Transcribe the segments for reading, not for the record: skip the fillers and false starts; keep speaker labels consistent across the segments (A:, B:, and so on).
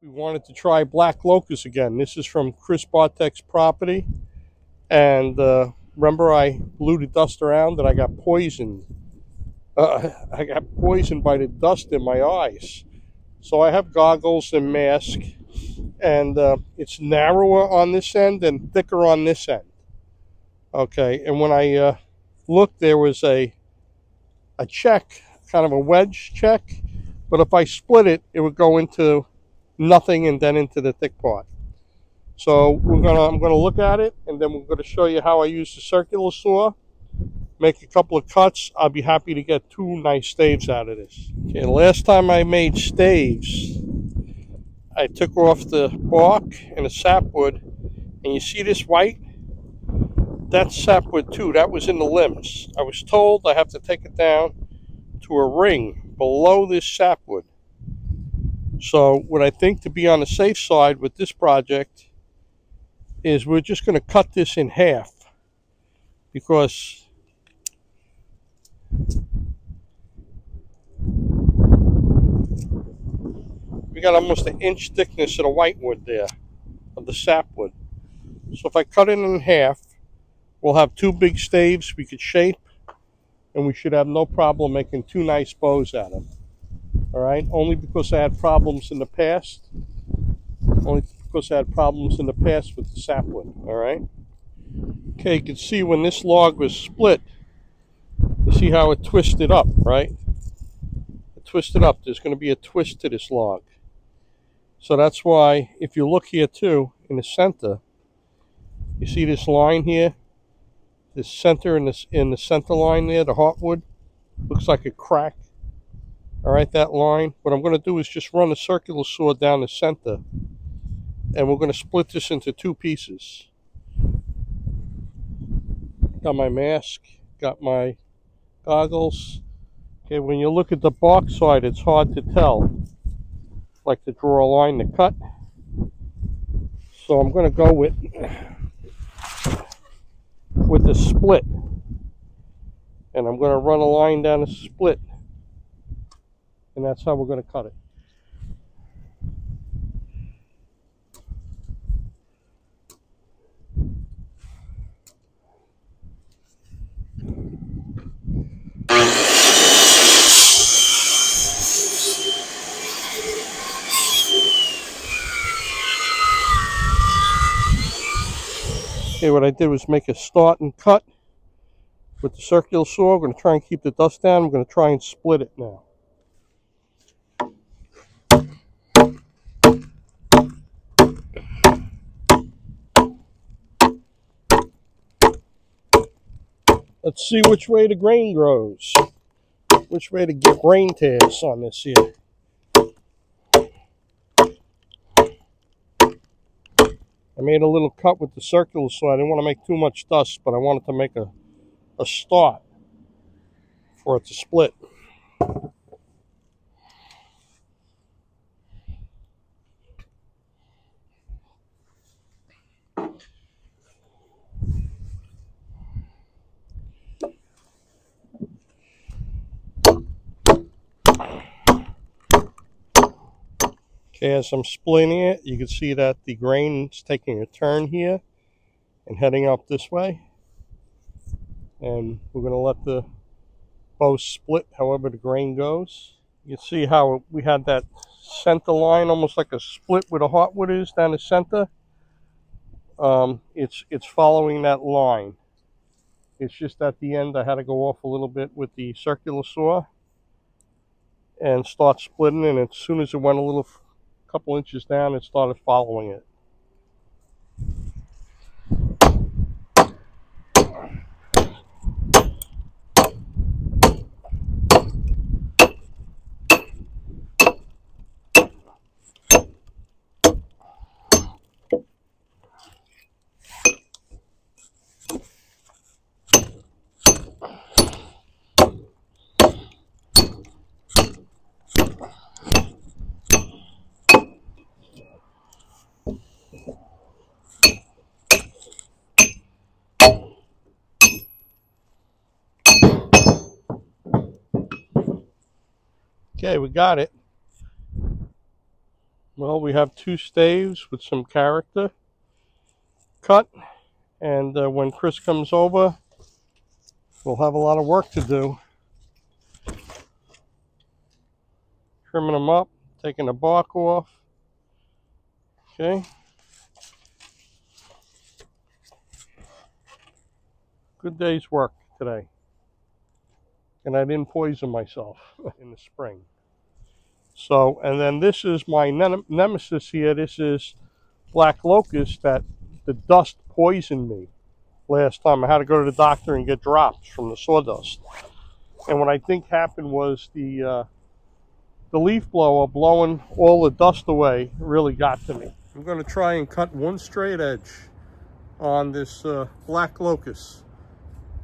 A: We wanted to try Black Locust again. This is from Chris Bartek's property. And remember I blew the dust around and I got poisoned. I got poisoned by the dust in my eyes. So I have goggles and mask. And it's narrower on this end and thicker on this end. Okay, and when I looked, there was a check, kind of a wedge check. But if I split it, it would go into nothing and then into the thick part. So I'm gonna look at it, and then we're gonna show you how I use the circular saw, make a couple of cuts. I'll be happy to get 2 nice staves out of this. Okay, last time I made staves, I took off the bark and the sapwood, and you see this white? That's sapwood too. That was in the limbs. I was told I have to take it down to a ring below this sapwood. So what I think, to be on the safe side with this project, is we're just going to cut this in half, because we got almost an inch thickness of the whitewood there, of the sapwood. So if I cut it in half, we'll have 2 big staves we could shape, and we should have no problem making 2 nice bows out of them. All right, only because I had problems in the past. Only because I had problems in the past with the sapwood. All right. Okay, you can see when this log was split, you see how it twisted up, right? It twisted up. There's going to be a twist to this log. So that's why, if you look here too, in the center, you see this line here, this center in the center line there, the heartwood, looks like a crack. All right, that line. What I'm going to do is just run a circular saw down the center, and we're going to split this into 2 pieces. Got my mask, got my goggles. Okay, when you look at the bark side, it's hard to tell. I like to draw a line to cut. So I'm going to go with the split. And I'm going to run a line down the split. And that's how we're going to cut it. Okay, what I did was make a start and cut with the circular saw. I'm going to try and keep the dust down. I'm going to try and split it now. Let's see which way the grain grows. Which way to get grain tears on this here. I made a little cut with the circular saw. I didn't want to make too much dust, but I wanted to make a start for it to split. Okay, as I'm splitting it, you can see that the grain is taking a turn here and heading up this way. And we're going to let the bow split however the grain goes. You can see how we had that center line, almost like a split where the heartwood is down the center. It's following that line. It's just at the end I had to go off a little bit with the circular saw and start splitting, and as soon as it went a couple inches down, it started following it. Okay, we got it. Well, we have 2 staves with some character cut, and when Chris comes over, we'll have a lot of work to do. Trimming them up, taking the bark off. Okay. Good day's work today. And I didn't poison myself in the spring. So, and then this is my nemesis here. This is Black Locust that the dust poisoned me last time. I had to go to the doctor and get drops from the sawdust. And what I think happened was the leaf blower blowing all the dust away really got to me. I'm going to try and cut one straight edge on this Black Locust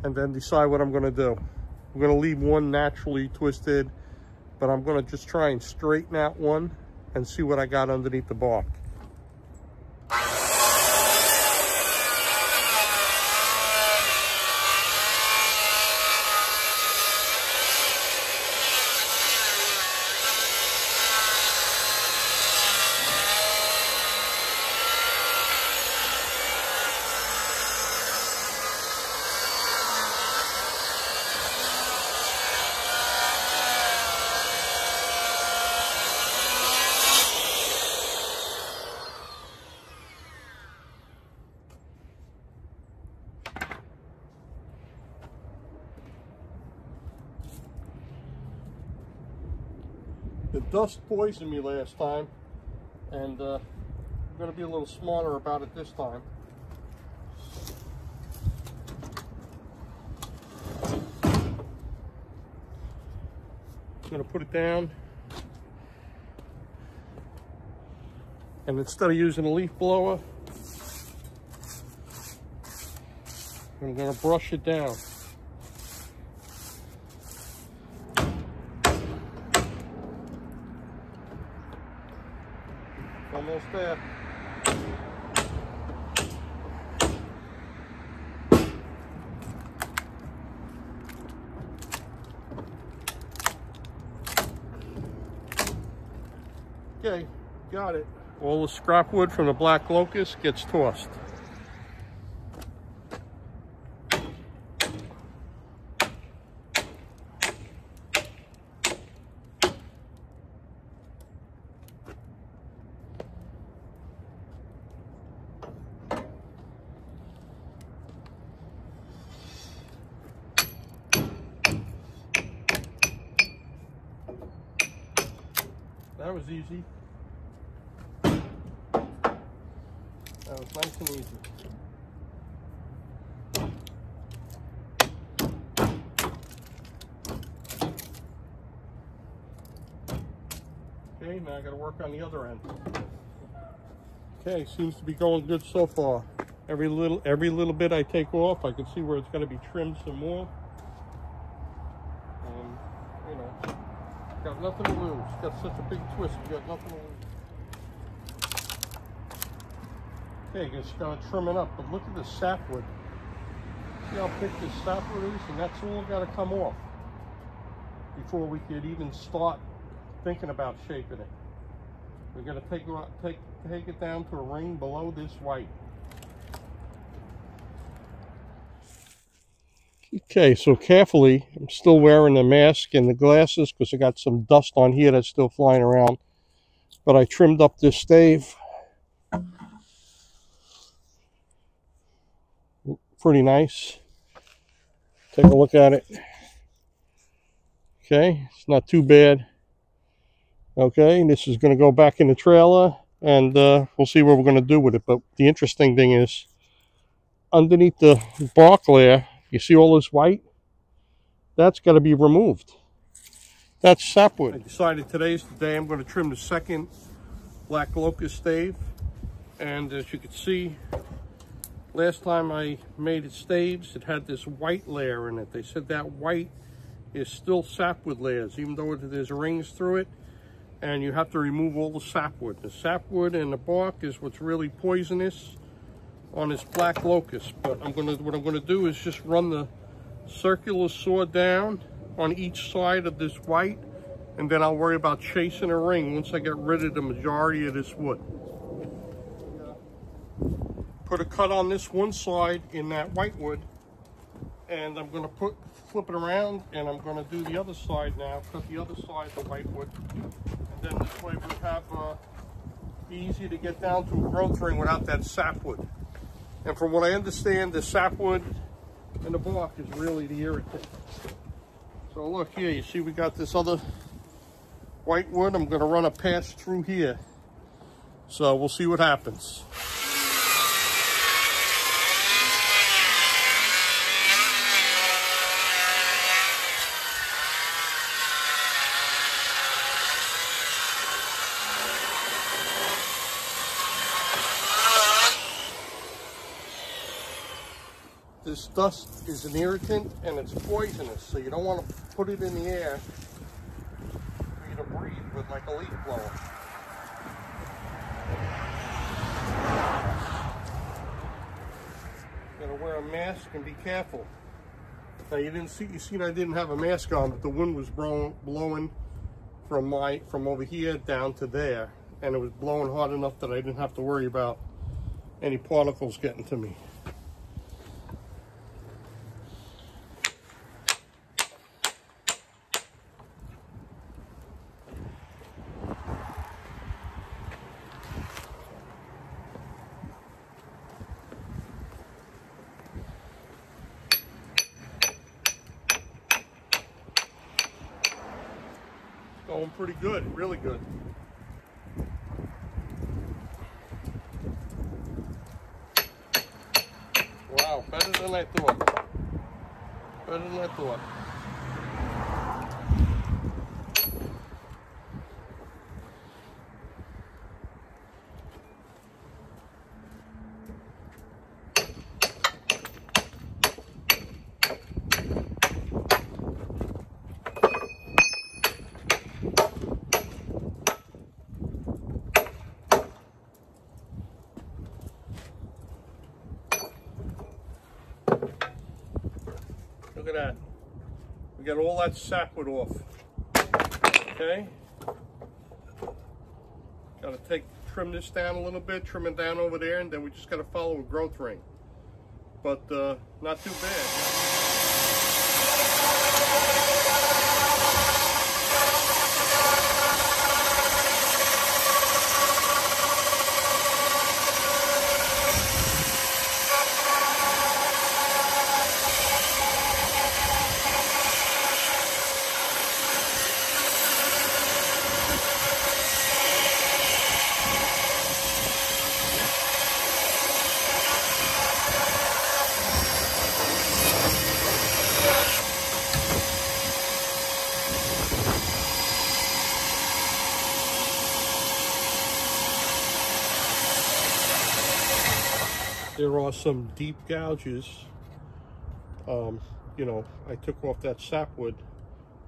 A: and then decide what I'm going to do. I'm going to leave one naturally twisted, but I'm going to just try and straighten out one and see what I got underneath the bark. The dust poisoned me last time, and I'm going to be a little smarter about it this time. I'm going to put it down, and instead of using a leaf blower, I'm going to brush it down. Almost there. Okay, got it. All the scrap wood from the Black Locust gets tossed. That was easy. That was nice and easy. Okay, now I got to work on the other end. Okay, seems to be going good so far. Every little bit I take off, I can see where it's going to be trimmed some more. And, you know, got nothing to lose. Got such a big twist, you got nothing to lose. Okay, just gonna trim it up, but look at the sapwood. See how thick this sapwood is? And that's all got to come off before we could even start thinking about shaping it. We're gonna take it down to a ring below this white. Okay, so carefully, I'm still wearing the mask and the glasses because I got some dust on here that's still flying around. But I trimmed up this stave. Pretty nice. Take a look at it. Okay, it's not too bad. Okay, this is going to go back in the trailer, and we'll see what we're going to do with it. But the interesting thing is, underneath the bark layer, you see all this white? That's got to be removed. That's sapwood. I decided today's the day I'm going to trim the second Black Locust stave. And as you can see, last time I made it staves, it had this white layer in it. They said that white is still sapwood layers, even though there's rings through it. And you have to remove all the sapwood. The sapwood and the bark is what's really poisonous on this Black Locust. But what I'm gonna do is just run the circular saw down on each side of this white and then I'll worry about chasing a ring once I get rid of the majority of this wood. Put a cut on this one side in that white wood, and I'm going to flip it around, and I'm going to do the other side now, cut the other side of the white wood, and then this way we have easy to get down to a growth ring without that sapwood. And from what I understand, the sapwood and the bark is really the irritant. So look here, you see we got this other white wood. I'm going to run a pass through here. So we'll see what happens. This dust is an irritant and it's poisonous, so you don't want to put it in the air for you to breathe with like a leaf blower. You gotta wear a mask and be careful. Now you seen I didn't have a mask on, but the wind was blowing from over here down to there, and it was blowing hard enough that I didn't have to worry about any particles getting to me. Going pretty good, really good. Wow, better than I thought. Better than I thought. Look at that. We got all that sapwood off. Okay. Got to trim this down a little bit, trim it down over there, and then we just got to follow a growth ring. But not too bad. There are some deep gouges. You know, I took off that sapwood,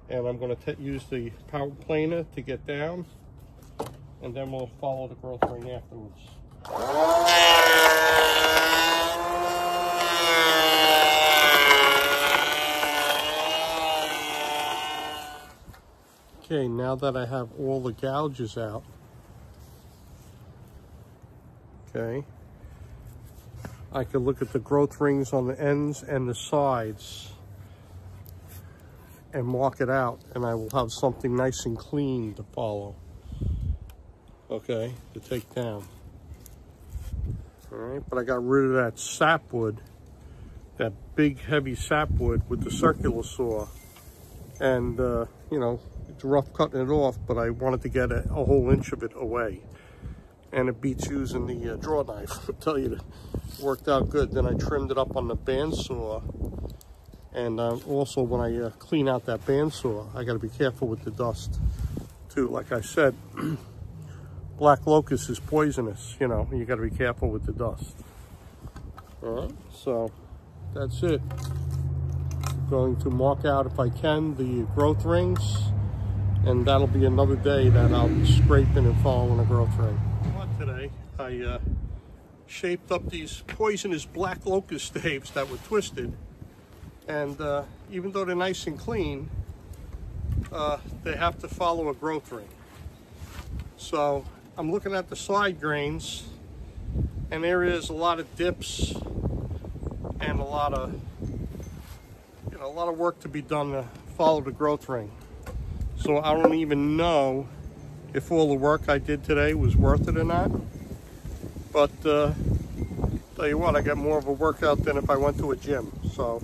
A: and I'm going to use the power planer to get down, and then we'll follow the growth ring afterwards. Okay, now that I have all the gouges out, okay, I can look at the growth rings on the ends and the sides and mark it out, and I will have something nice and clean to follow, okay, to take down. All right, but I got rid of that sapwood, that big heavy sapwood with the circular saw, and you know, it's rough cutting it off, but I wanted to get a whole inch of it away. And it beats using the draw knife. I'll tell you, it worked out good. Then I trimmed it up on the bandsaw. And also when I clean out that bandsaw, I got to be careful with the dust too. Like I said, Black Locust is poisonous, you know, you got to be careful with the dust. All right, so that's it. I'm going to mark out, if I can, the growth rings, and that'll be another day that I'll be scraping and following a growth ring. Today I shaped up these poisonous Black Locust staves that were twisted, and even though they're nice and clean, they have to follow a growth ring. So I'm looking at the side grains, and there is a lot of dips and a lot of work to be done to follow the growth ring. So I don't even know if all the work I did today was worth it or not. But tell you what, I got more of a workout than if I went to a gym. So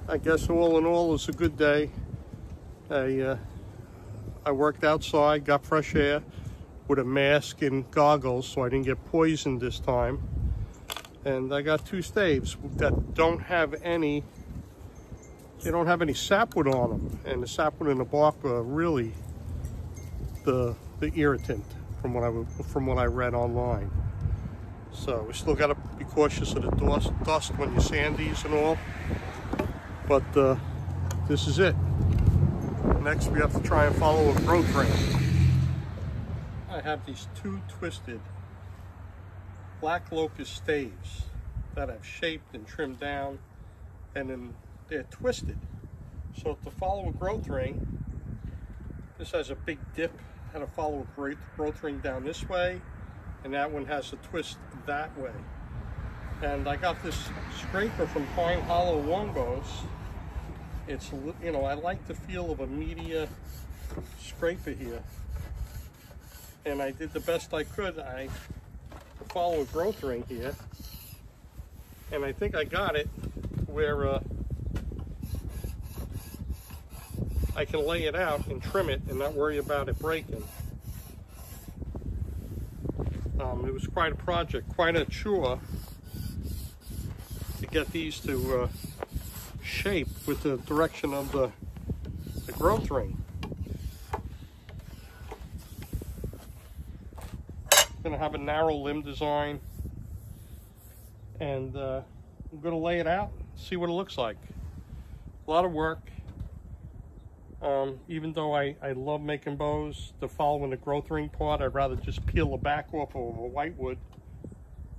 A: I guess all in all, it's a good day. I worked outside, got fresh air with a mask and goggles so I didn't get poisoned this time. And I got 2 staves that don't have any sapwood on them. And the sapwood in the bark are really the irritant from what I read online. So we still got to be cautious of the dust when you sand these and all. But this is it. Next, we have to try and follow a growth ring. I have these 2 twisted Black Locust staves that I've shaped and trimmed down, and then they're twisted. So to follow a growth ring, this has a big dip. I had to follow a growth ring down this way, and that one has a twist that way. And I got this scraper from Pine Hollow Longbows. It's, you know, I like the feel of a media scraper here. And I did the best I could to follow a growth ring here. And I think I got it where I can lay it out and trim it and not worry about it breaking. It was quite a project, quite a chore to get these to shape with the direction of the growth ring. Gonna have a narrow limb design, and I'm gonna lay it out, see what it looks like. A lot of work. Even though I love making bows, the following the growth ring part, I'd rather just peel the back off of a whitewood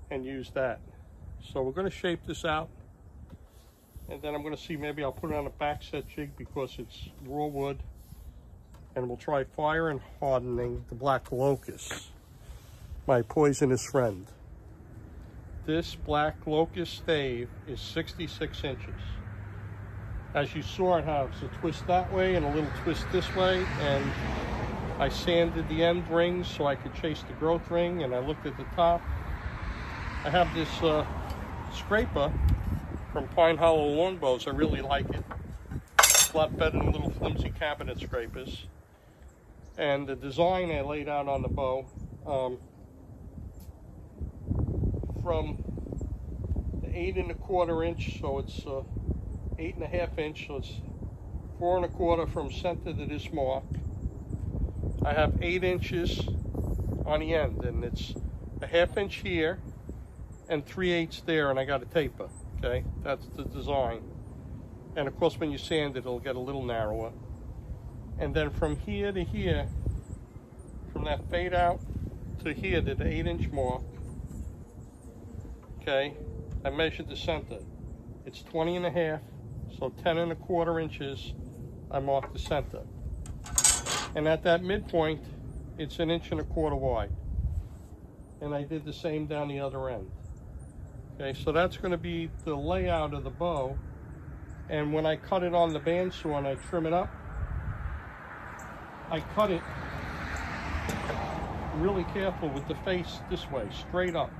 A: and use that. So we're going to shape this out, and then I'm going to see, maybe I'll put it on a back set jig because it's raw wood, and we'll try fire and hardening the Black Locust, my poisonous friend. This Black Locust stave is 66 inches. As you saw, it has a twist that way and a little twist this way, and I sanded the end rings so I could chase the growth ring, and I looked at the top. I have this scraper from Pine Hollow Longbows. I really like it. It's a lot better than little flimsy cabinet scrapers. And the design I laid out on the bow, from the 8 1/4 inch, so it's 8 1/2 inch, so it's 4 1/4 from center to this mark. I have 8 inches on the end, and it's a 1/2 inch here and 3/8 there, and I got a taper. Okay, that's the design. And of course, when you sand it, it'll get a little narrower. And then from here to here, from that fade out to here to the 8 inch mark, okay, I measured the center. It's 20 1/2. So 10 1/4 inches, I marked the center. And at that midpoint, it's 1 1/4 inches wide. And I did the same down the other end. Okay, so that's going to be the layout of the bow. And when I cut it on the bandsaw and I trim it up, I cut it really careful with the face this way, straight up.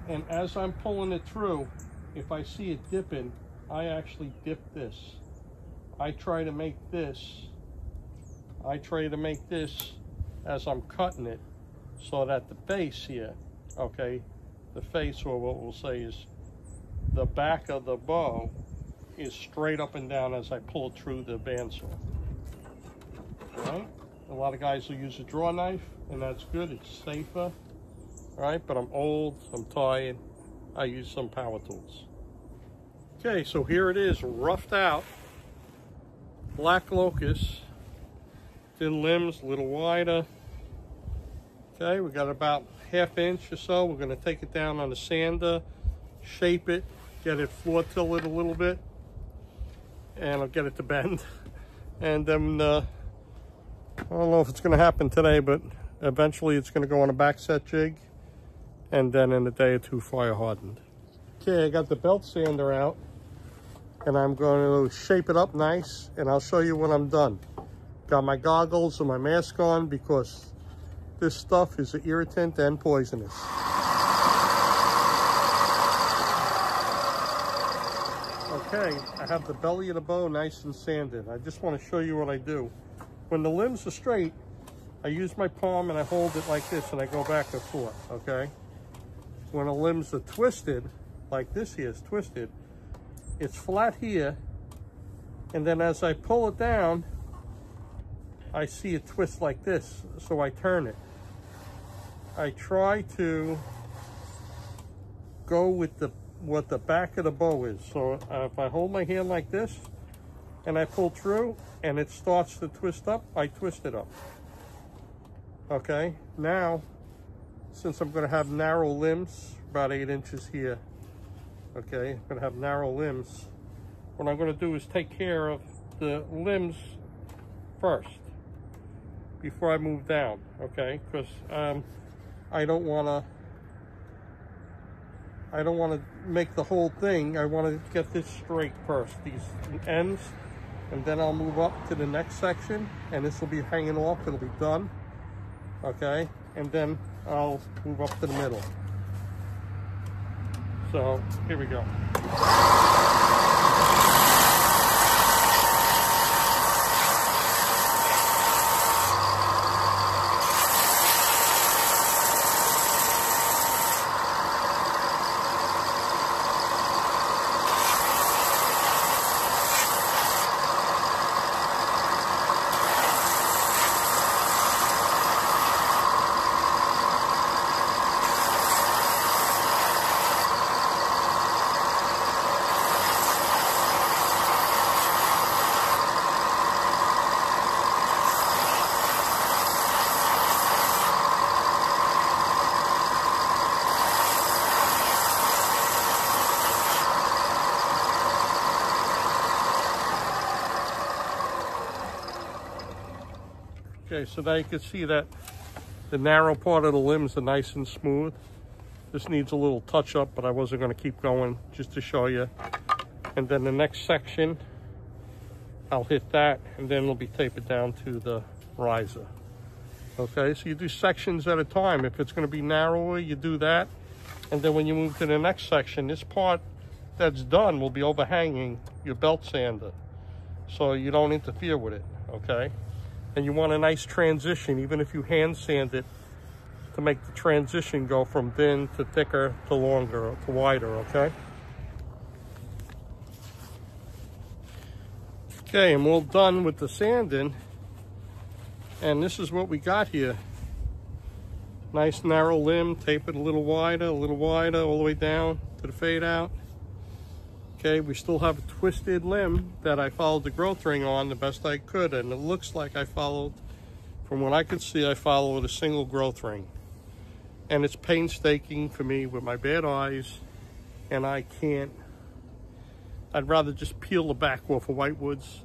A: And as I'm pulling it through, if I see it dipping, I actually dip this. I try to make this as I'm cutting it, so that the face here, okay, the face, or what we'll say is the back of the bow, is straight up and down as I pull it through the bandsaw. All right? A lot of guys will use a draw knife, and that's good, it's safer. All right, but I'm old, I'm tired, I use some power tools. Okay, so here it is, roughed out Black Locust. Thin limbs, a little wider. Okay, we got about 1/2 inch or so. We're going to take it down on the sander, shape it, get it floor till it a little bit, and I'll get it to bend. And then, I don't know if it's going to happen today, but eventually it's going to go on a back set jig. And then in a day or two, fire hardened. Okay, I got the belt sander out. And I'm going to shape it up nice. And I'll show you when I'm done. Got my goggles and my mask on because this stuff is an irritant and poisonous. Okay, I have the belly of the bow nice and sanded. I just want to show you what I do. When the limbs are straight, I use my palm and I hold it like this and I go back and forth, okay? When the limbs are twisted, like this here is twisted, it's flat here, and then as I pull it down, I see it twist like this, so I turn it. I try to go with what the back of the bow is. So if I hold my hand like this and I pull through and it starts to twist up, I twist it up. Okay, now since I'm going to have narrow limbs, about 8 inches here, okay, I'm going to have narrow limbs, what I'm going to do is take care of the limbs first before I move down, okay, because I don't want to make the whole thing. I want to get this straight first, these ends, and then I'll move up to the next section, and this will be hanging off, it'll be done, okay, and then I'll move up to the middle. So, here we go. Okay, so now you can see that the narrow part of the limbs are nice and smooth. This needs a little touch up, but I wasn't going to keep going just to show you. And then the next section, I'll hit that, and then it'll be tapered down to the riser. Okay, so you do sections at a time. If it's going to be narrower, you do that. And then when you move to the next section, this part that's done will be overhanging your belt sander, so you don't interfere with it, okay? And you want a nice transition, even if you hand sand it, to make the transition go from thin to thicker to longer to wider, okay? Okay, I'm all done with the sanding, and this is what we got here. Nice narrow limb, tape it a little wider, all the way down to the fade out. Okay, we still have a twisted limb that I followed the growth ring on the best I could, and it looks like I followed, from what I could see, I followed a single growth ring. And it's painstaking for me with my bad eyes, and I can't, I'd rather just peel the back off of whitewoods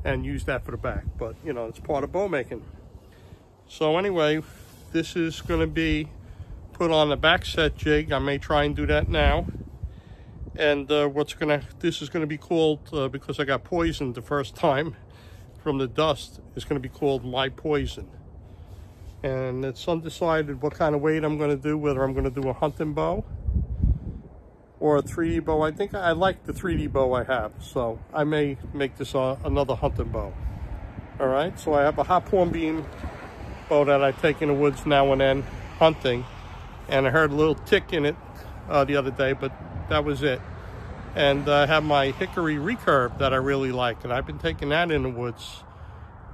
A: and use that for the back, but you know, it's part of bow making. So anyway, this is gonna be put on the back set jig. I may try and do that now. And this is going to be called, because I got poisoned the first time from the dust, it's going to be called My Poison. And it's undecided what kind of weight I'm going to do, whether I'm going to do a hunting bow or a 3D bow. I think I like the 3D bow I have, so I may make this another hunting bow. All right, so I have a hot hornbeam bow that I take in the woods now and then hunting, and I heard a little tick in it the other day, but that was it. And I have my hickory recurve that I really like, and I've been taking that in the woods.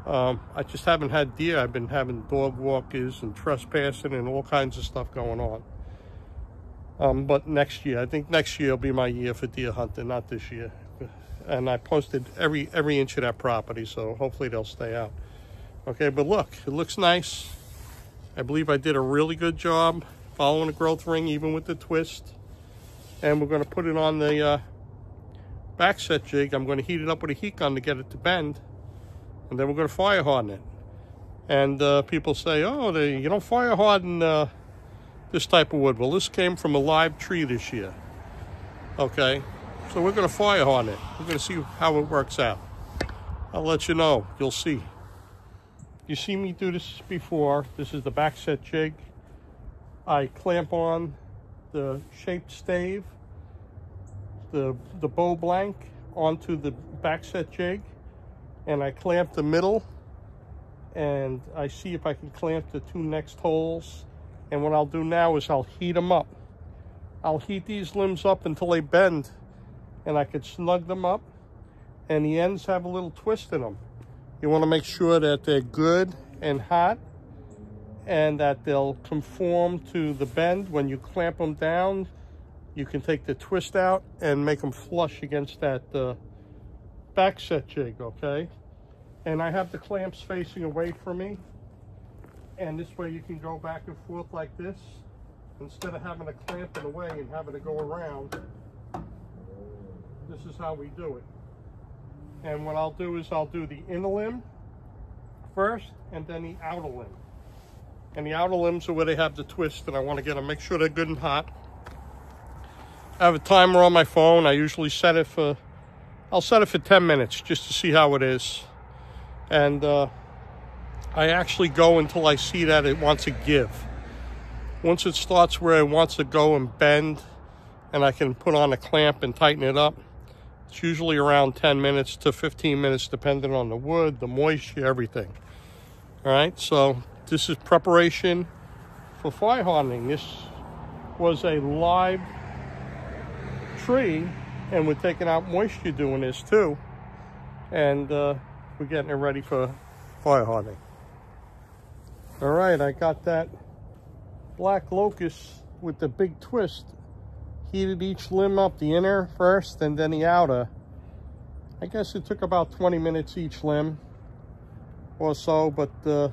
A: I just haven't had deer. I've been having dog walkers and trespassing and all kinds of stuff going on. But next year, I think next year will be my year for deer hunting, not this year. And I posted every inch of that property, so hopefully they'll stay out. Okay, but look, it looks nice. I believe I did a really good job following the growth ring, even with the twist. And we're going to put it on the back set jig. I'm going to heat it up with a heat gun to get it to bend. and then we're going to fire harden it. And people say, oh, you don't fire harden this type of wood. Well, this came from a live tree this year. Okay, so we're going to fire harden it. We're going to see how it works out. I'll let you know. You'll see. You see me do this before. This is the back set jig. I clamp on the shaped stave, the bow blank onto the back set jig, and I clamp the middle, and I see if I can clamp the two next holes. And what I'll do now is I'll heat them up. I'll heat these limbs up until they bend, and I could snug them up, and the ends have a little twist in them. You want to make sure that they're good and hot, and that they'll conform to the bend. When you clamp them down, you can take the twist out and make them flush against that back set jig, okay? And I have the clamps facing away from me, and this way you can go back and forth like this, instead of having to clamp it away and having to go around. This is how we do it. And what I'll do is I'll do the inner limb first, and then the outer limb. And the outer limbs are where they have the twist, and I want to get them, make sure they're good and hot. I have a timer on my phone. I usually set it for, I'll set it for 10 minutes just to see how it is. And I actually go until I see that it wants to give. Once it starts where it wants to go and bend, and I can put on a clamp and tighten it up, it's usually around 10 minutes to 15 minutes, depending on the wood, the moisture, everything. All right, so this is preparation for fire hardening. This was a live tree, and we're taking out moisture doing this too. And we're getting it ready for fire hardening. All right, I got that Black Locust with the big twist. Heated each limb up, the inner first and then the outer. I guess it took about 20 minutes each limb or so, but the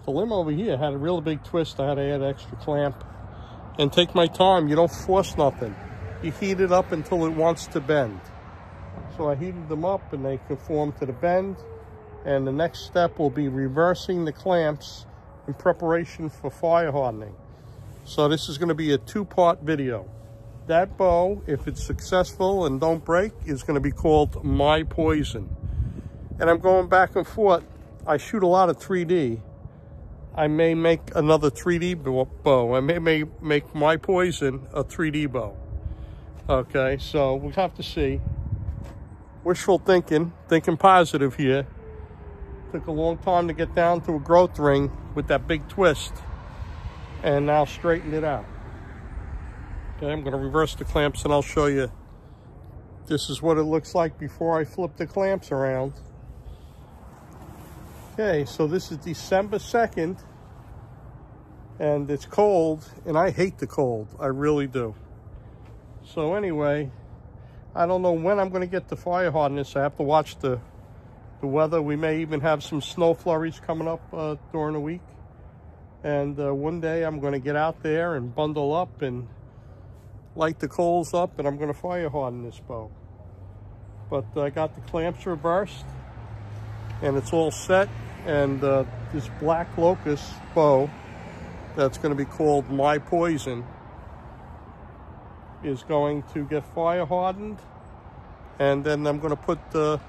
A: limb over here had a real big twist. I had to add extra clamp and take my time. You don't force nothing. You heat it up until it wants to bend. So I heated them up and they conform to the bend. And the next step will be reversing the clamps in preparation for fire hardening. So this is going to be a two-part video. That bow, if it's successful and don't break, is going to be called My Poison. And I'm going back and forth. I shoot a lot of 3D. I may make another 3D bow. I may make My Poison a 3D bow. Okay, so we'll have to see. Wishful thinking positive here. Took a long time to get down to a growth ring with that big twist, and now straightened it out. Okay, I'm going to reverse the clamps and I'll show you. This is what it looks like before I flip the clamps around. Okay, so this is December 2nd, and it's cold, and I hate the cold. I really do. So anyway, I don't know when I'm going to get the fire harden this. I have to watch the weather. We may even have some snow flurries coming up during the week. And one day I'm going to get out there and bundle up and light the coals up, and I'm going to fire harden this bow. But I got the clamps reversed, and it's all set. And this Black Locust bow, that's going to be called My Poison, is going to get fire hardened. And then I'm going to put the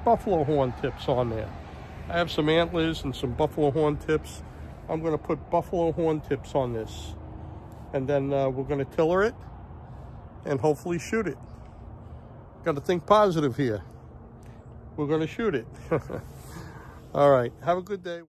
A: buffalo horn tips on there. I have some antlers and some buffalo horn tips. I'm going to put buffalo horn tips on this. And then we're going to tiller it and hopefully shoot it. Got to think positive here. We're going to shoot it. All right. Have a good day.